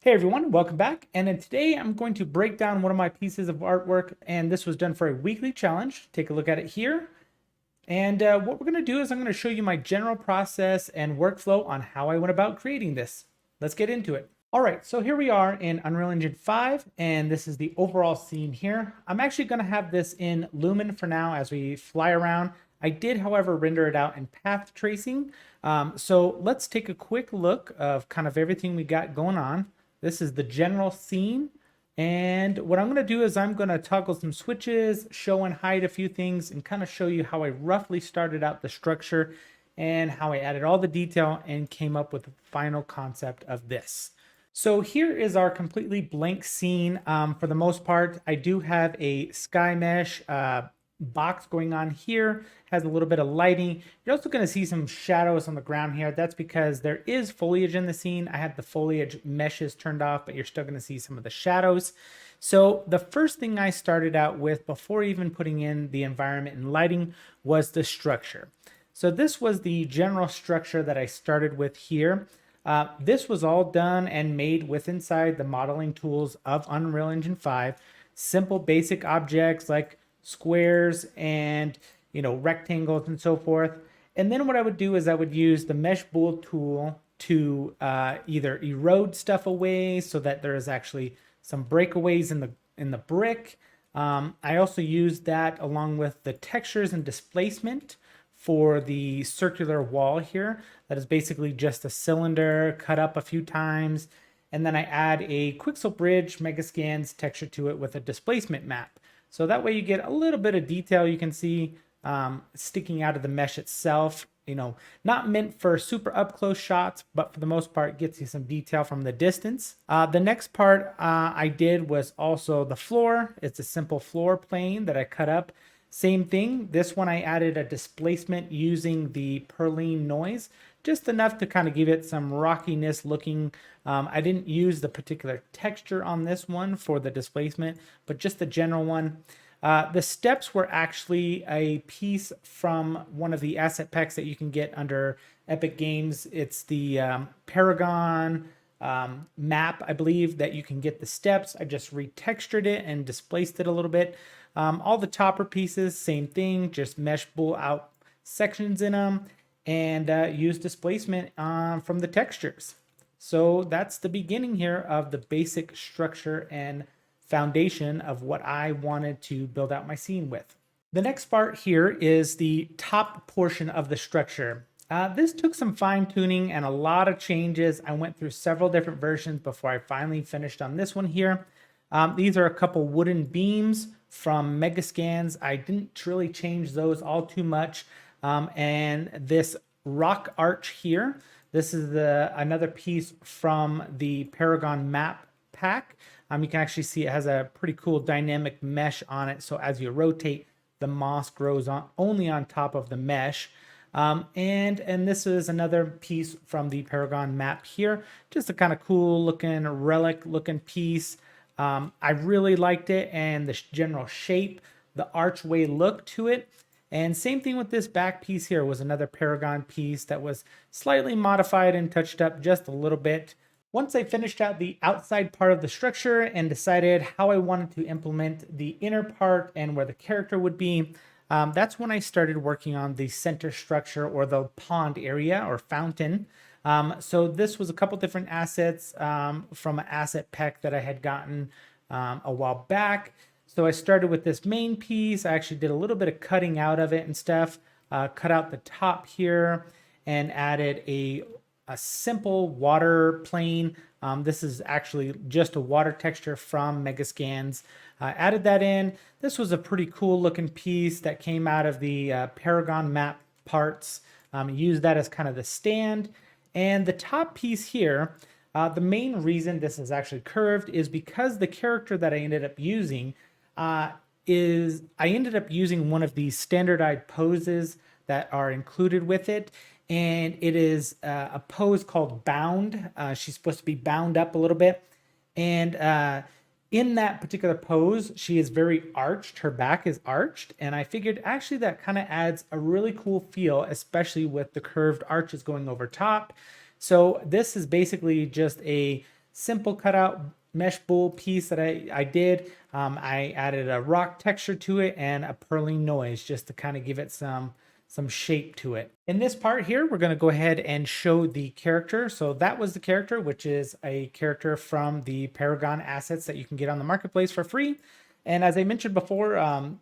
Hey everyone, welcome back. And then today I'm going to break down one of my pieces of artwork, and this was done for a weekly challenge. Take a look at it here. And what we're going to do is I'm going to show you my general process and workflow on how I went about creating this. Let's get into it. All right, so here we are in Unreal Engine 5, and this is the overall scene here. I'm actually going to have this in Lumen for now as we fly around. I did, however, render it out in path tracing. So let's take a quick look of kind of everything we got going on. This is the general scene. And what I'm going to do is I'm going to toggle some switches, show and hide a few things, and kind of show you how I roughly started out the structure and how I added all the detail and came up with the final concept of this. So here is our completely blank scene. For the most part, I do have a sky mesh box going on here, has a little bit of lighting. You're also going to see some shadows on the ground here. That's because there is foliage in the scene. I have the foliage meshes turned off, but you're still going to see some of the shadows. So the first thing I started out with before even putting in the environment and lighting was the structure. So this was the general structure that I started with here. This was all done and made with inside the modeling tools of Unreal Engine 5. Simple basic objects like squares and rectangles and so forth. And then what I would do is I would use the mesh bool tool to either erode stuff away so that there is actually some breakaways in the brick. I also used that along with the textures and displacement for the circular wall here. That is basically just a cylinder cut up a few times. And then I add a Quixel Bridge Megascans texture to it with a displacement map. So that way you get a little bit of detail you can see sticking out of the mesh itself. Not meant for super up close shots, but for the most part gets you some detail from the distance. The next part I did was also the floor. It's a simple floor plane that I cut up. Same thing, this one I added a displacement using the Perlene noise, just enough to kind of give it some rockiness looking. I didn't use the particular texture on this one for the displacement, but just the general one. The steps were actually a piece from one of the asset packs that you can get under Epic Games. It's the Paragon Map, I believe, that you can get the steps. I just retextured it and displaced it a little bit. All the topper pieces, same thing, just mesh bool out sections in them and use displacement from the textures. So that's the beginning here of the basic structure and foundation of what I wanted to build out my scene with. The next part here is the top portion of the structure. This took some fine tuning and a lot of changes. I went through several different versions before I finally finished on this one here. These are a couple wooden beams from Megascans. I didn't really change those all too much. And this rock arch here, this is another piece from the Paragon Map pack. You can actually see it has a pretty cool dynamic mesh on it. So as you rotate, the moss grows only on top of the mesh. And this is another piece from the Paragon Map here. Just a kind of cool looking relic looking piece. I really liked it and the general shape, the archway look to it. And same thing with this back piece here was another Paragon piece that was slightly modified and touched up just a little bit. Once I finished out the outside part of the structure and decided how I wanted to implement the inner part and where the character would be, that's when I started working on the center structure or the pond area or fountain. So this was a couple different assets from an asset pack that I had gotten a while back. So I started with this main piece. I actually did a little bit of cutting out of it and stuff, cut out the top here and added a simple water plane. This is actually just a water texture from Megascans. Added that in. This was a pretty cool looking piece that came out of the Paragon Map parts. Used that as kind of the stand. And the top piece here, the main reason this is actually curved is because the character that I ended up using I ended up using one of these standardized poses that are included with it. And it is a pose called bound. She's supposed to be bound up a little bit. And in that particular pose, she is very arched. Her back is arched. And I figured actually that kind of adds a really cool feel, especially with the curved arches going over top. So this is basically just a simple cutout mesh bowl piece that I did. I added a rock texture to it and a purling noise just to kind of give it some shape to it. In this part here, we're going to go ahead and show the character. So that was the character, which is a character from the Paragon assets that you can get on the marketplace for free. And as I mentioned before,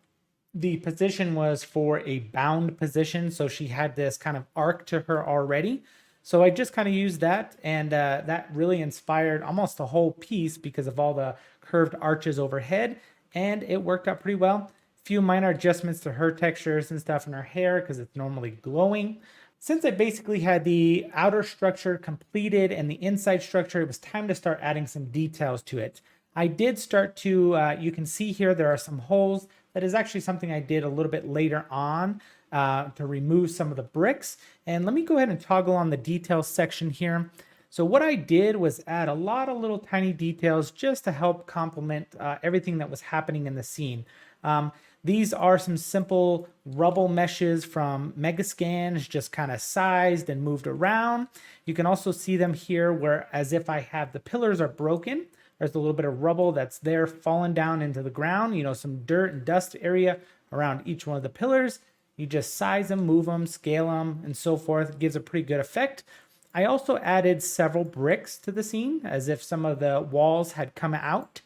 the position was for a bound position. So she had this kind of arc to her already. So I just kind of used that, and that really inspired almost the whole piece because of all the curved arches overhead, and it worked out pretty well. Few minor adjustments to her textures and stuff in her hair because it's normally glowing. Since I basically had the outer structure completed and the inside structure, it was time to start adding some details to it. I did start to, you can see here there are some holes. That is actually something I did a little bit later on to remove some of the bricks. And let me go ahead and toggle on the details section here. So what I did was add a lot of little tiny details just to help complement everything that was happening in the scene. These are some simple rubble meshes from Megascans, just kind of sized and moved around. You can also see them here where as if I have the pillars are broken. There's a little bit of rubble that's there fallen down into the ground, you know, some dirt and dust area around each one of the pillars. You just size them, move them, scale them, and so forth. It gives a pretty good effect. I also added several bricks to the scene as if some of the walls had come out.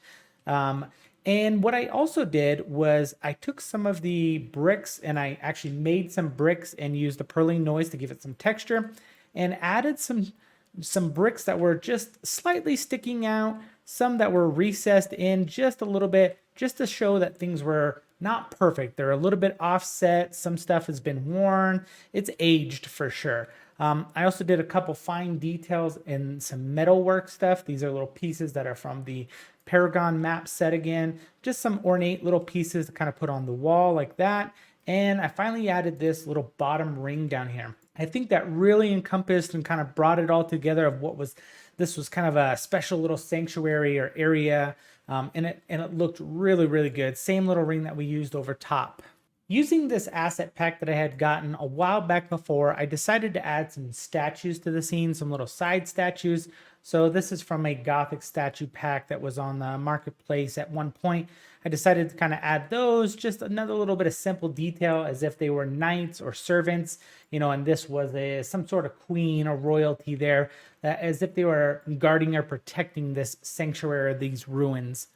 And what I also did was I took some of the bricks and I actually made some bricks and used the purling noise to give it some texture and added some bricks that were just slightly sticking out, some that were recessed in just a little bit, just to show that things were not perfect. They're a little bit offset. Some stuff has been worn. It's aged for sure. I also did a couple fine details in some metalwork stuff. These are little pieces that are from the Paragon Map set again. Just some ornate little pieces to kind of put on the wall like that. And I finally added this little bottom ring down here. I think that really encompassed and kind of brought it all together of what was, this was kind of a special little sanctuary or area. And it looked really, really good. Same little ring that we used over top. Using this asset pack that I had gotten a while back before, I decided to add some statues to the scene, some little side statues. So this is from a Gothic statue pack that was on the marketplace at one point. I decided to kind of add those, just another little bit of simple detail as if they were knights or servants, you know, and this was some sort of queen or royalty there, as if they were guarding or protecting this sanctuary or these ruins.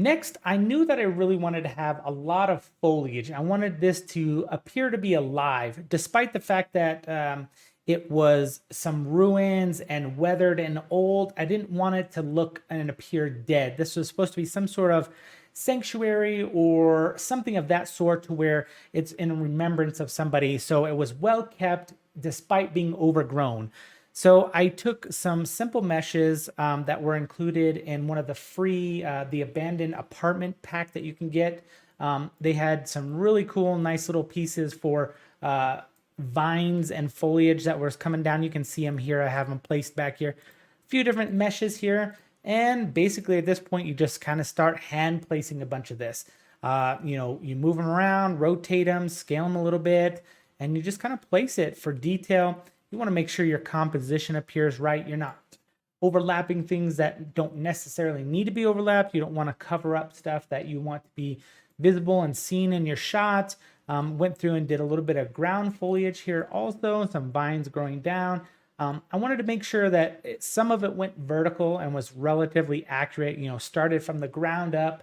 Next, I knew that I really wanted to have a lot of foliage. I wanted this to appear to be alive, despite the fact that it was some ruins and weathered and old. I didn't want it to look and appear dead. This was supposed to be some sort of sanctuary or something of that sort to where it's in remembrance of somebody. So it was well kept despite being overgrown. So I took some simple meshes that were included in one of the free, the abandoned apartment pack that you can get. They had some really cool, nice little pieces for vines and foliage that was coming down. You can see them here. I have them placed back here. A few different meshes here. And basically at this point, you just kind of start hand placing a bunch of this. You know, you move them around, rotate them, scale them a little bit, and you just kind of place it for detail. You want to make sure your composition appears right. You're not overlapping things that don't necessarily need to be overlapped. You don't want to cover up stuff that you want to be visible and seen in your shot. Went through and did a little bit of ground foliage here also, some vines growing down. I wanted to make sure that some of it went vertical and was relatively accurate, you know, started from the ground up.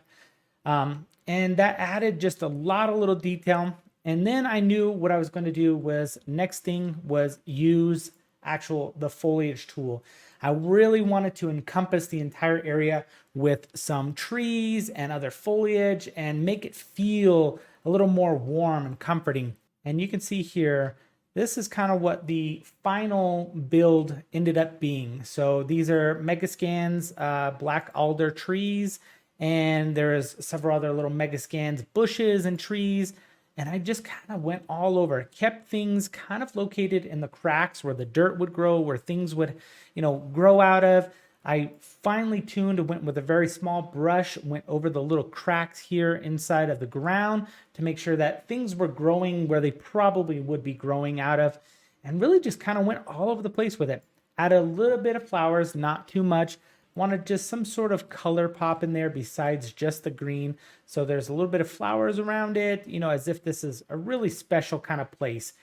And that added just a lot of little detail. And then I knew what I was going to do was next thing was use the foliage tool. I really wanted to encompass the entire area with some trees and other foliage and make it feel a little more warm and comforting. And you can see here, this is kind of what the final build ended up being. So these are Megascans black alder trees, and there's several other little Megascans bushes and trees. And I just kind of went all over, kept things kind of located in the cracks where the dirt would grow, where things would, you know, grow out of. I finely tuned and went with a very small brush, went over the little cracks here inside of the ground to make sure that things were growing where they probably would be growing out of, and really just kind of went all over the place with it. Added a little bit of flowers, not too much, wanted just some sort of color pop in there besides just the green. So there's a little bit of flowers around it, you know, as if this is a really special kind of place.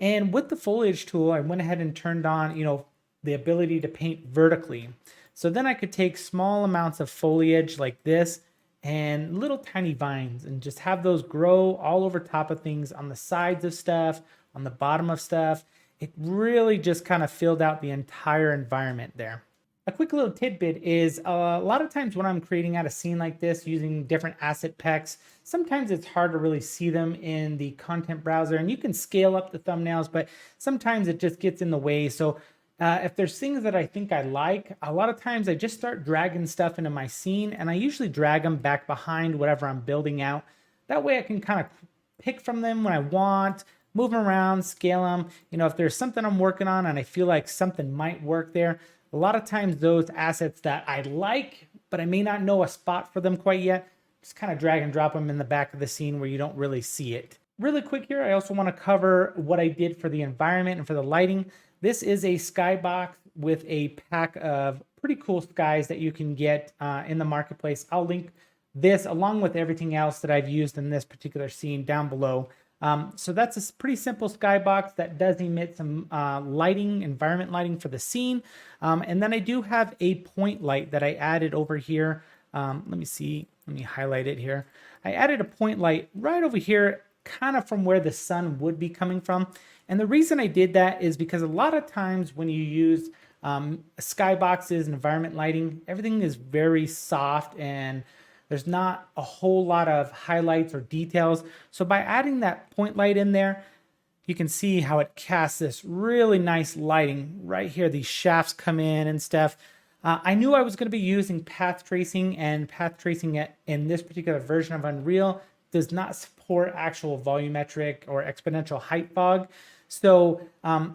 And with the foliage tool, I went ahead and turned on, you know, the ability to paint vertically. So then I could take small amounts of foliage like this and little tiny vines and just have those grow all over top of things, on the sides of stuff, on the bottom of stuff. It really just kind of filled out the entire environment there. A quick little tidbit is a lot of times when I'm creating out a scene like this using different asset packs, sometimes it's hard to really see them in the content browser, and you can scale up the thumbnails, but sometimes it just gets in the way. So if there's things that I think I like, a lot of times I just start dragging stuff into my scene, and I usually drag them back behind whatever I'm building out. That way I can kind of pick from them when I want, move them around, scale them. You know, if there's something I'm working on and I feel like something might work there, a lot of times those assets that I like, but I may not know a spot for them quite yet, just kind of drag and drop them in the back of the scene where you don't really see it. Really quick here, I also want to cover what I did for the environment and for the lighting. This is a skybox with a pack of pretty cool skies that you can get in the marketplace. I'll link this along with everything else that I've used in this particular scene down below. So that's a pretty simple skybox that does emit some lighting, environment lighting for the scene. And then I do have a point light that I added over here. Let me highlight it here. I added a point light right over here, kind of from where the sun would be coming from. And the reason I did that is because a lot of times when you use skyboxes and environment lighting, everything is very soft and there's not a whole lot of highlights or details. So by adding that point light in there, you can see how it casts this really nice lighting right here. These shafts come in and stuff. I knew I was going to be using path tracing, and path tracing in this particular version of Unreal does not support actual volumetric or exponential height fog. So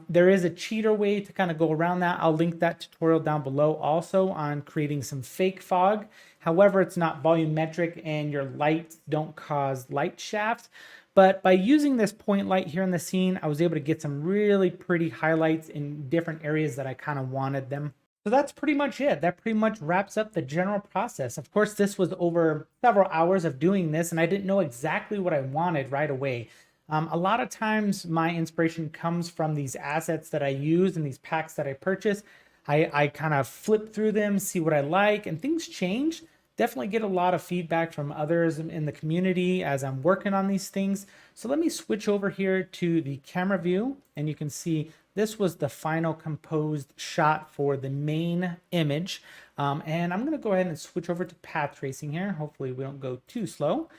there is a cheater way to kind of go around that. I'll link that tutorial down below also on creating some fake fog. However, it's not volumetric and your lights don't cause light shafts. But by using this point light here in the scene, I was able to get some really pretty highlights in different areas that I kind of wanted them. So that's pretty much it. That pretty much wraps up the general process. Of course, this was over several hours of doing this, and I didn't know exactly what I wanted right away. A lot of times my inspiration comes from these assets that I use and these packs that I purchase. I kind of flip through them, see what I like, and things change. Definitely get a lot of feedback from others in the community as I'm working on these things. So let me switch over here to the camera view, and you can see this was the final composed shot for the main image. And I'm gonna go ahead and switch over to path tracing here. Hopefully we don't go too slow.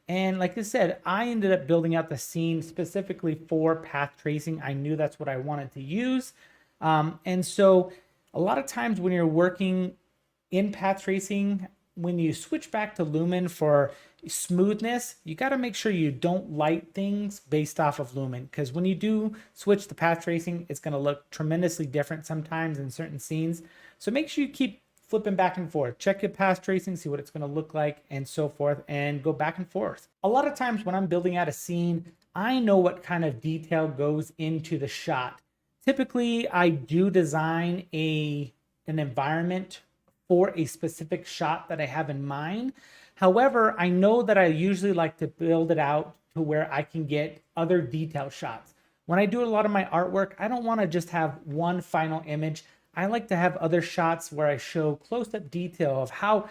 And like I said, I ended up building out the scene specifically for path tracing. I knew that's what I wanted to use. And so a lot of times when you're working in path tracing, when you switch back to Lumen for smoothness, you got to make sure you don't light things based off of Lumen, because when you do switch to path tracing, it's going to look tremendously different sometimes in certain scenes. So make sure you keep flipping back and forth. Check your path tracing, see what it's going to look like, and so forth, and go back and forth. A lot of times when I'm building out a scene, I know what kind of detail goes into the shot. Typically, I do design an environment for a specific shot that I have in mind. However, I know that I usually like to build it out to where I can get other detail shots. When I do a lot of my artwork, I don't want to just have one final image. I like to have other shots where I show close-up detail of how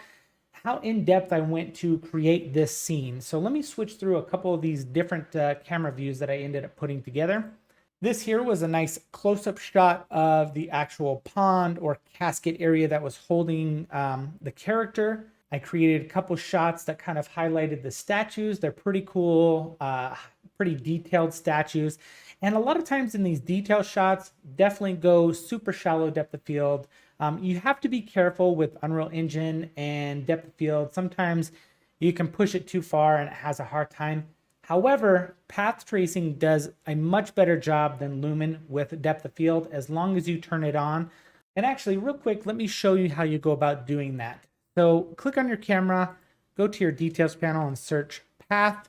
in-depth I went to create this scene. So let me switch through a couple of these different camera views that I ended up putting together. This here was a nice close-up shot of the actual pond or casket area that was holding the character. I created a couple shots that kind of highlighted the statues. They're pretty cool, pretty detailed statues. And a lot of times in these detail shots, definitely go super shallow depth of field. You have to be careful with Unreal Engine and depth of field. Sometimes you can push it too far and it has a hard time. However, path tracing does a much better job than Lumen with depth of field as long as you turn it on. And actually, real quick, let me show you how you go about doing that. So click on your camera, go to your details panel and search path.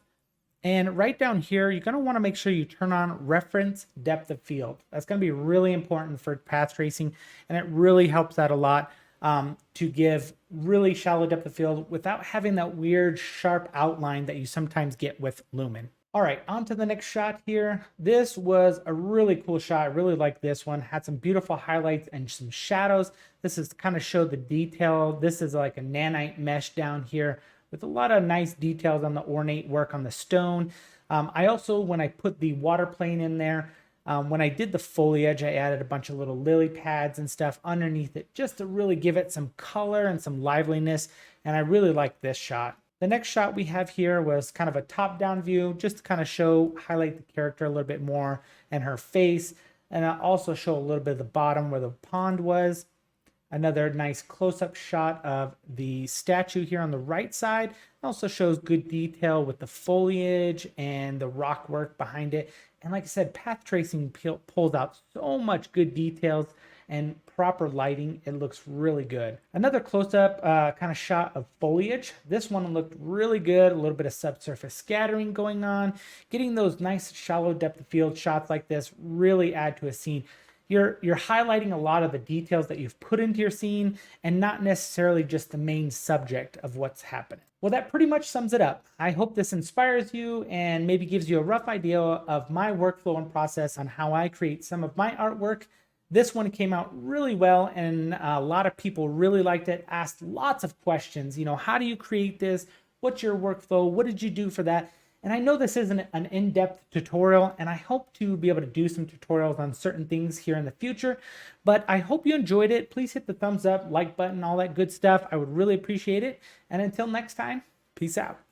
And right down here, you're going to want to make sure you turn on reference depth of field. That's going to be really important for path tracing, and it really helps out a lot. to give really shallow depth of field without having that weird sharp outline that you sometimes get with Lumen. All right, on to the next shot here. This was a really cool shot. I really like this one. Had some beautiful highlights and some shadows. This is kind of showed the detail. This is like a nanite mesh down here with a lot of nice details on the ornate work on the stone. I also, when I put the water plane in there, when I did the foliage, I added a bunch of little lily pads and stuff underneath it just to really give it some color and some liveliness. And I really like this shot. The next shot we have here was kind of a top-down view, just to kind of highlight the character a little bit more and her face. And I also show a little bit of the bottom where the pond was. Another nice close-up shot of the statue here on the right side. Also shows good detail with the foliage and the rock work behind it. And like I said, path tracing pulls out so much good details and proper lighting. It looks really good. Another close-up kind of shot of foliage. This one looked really good. A little bit of subsurface scattering going on. Getting those nice shallow depth of field shots like this really add to a scene. You're highlighting a lot of the details that you've put into your scene and not necessarily just the main subject of what's happening. Well, that pretty much sums it up. I hope this inspires you and maybe gives you a rough idea of my workflow and process on how I create some of my artwork. This one came out really well, and a lot of people really liked it, asked lots of questions. You know, how do you create this? What's your workflow? What did you do for that? And I know this isn't an in-depth tutorial, and I hope to be able to do some tutorials on certain things here in the future, but I hope you enjoyed it. Please hit the thumbs up, like button, all that good stuff. I would really appreciate it. And until next time, peace out.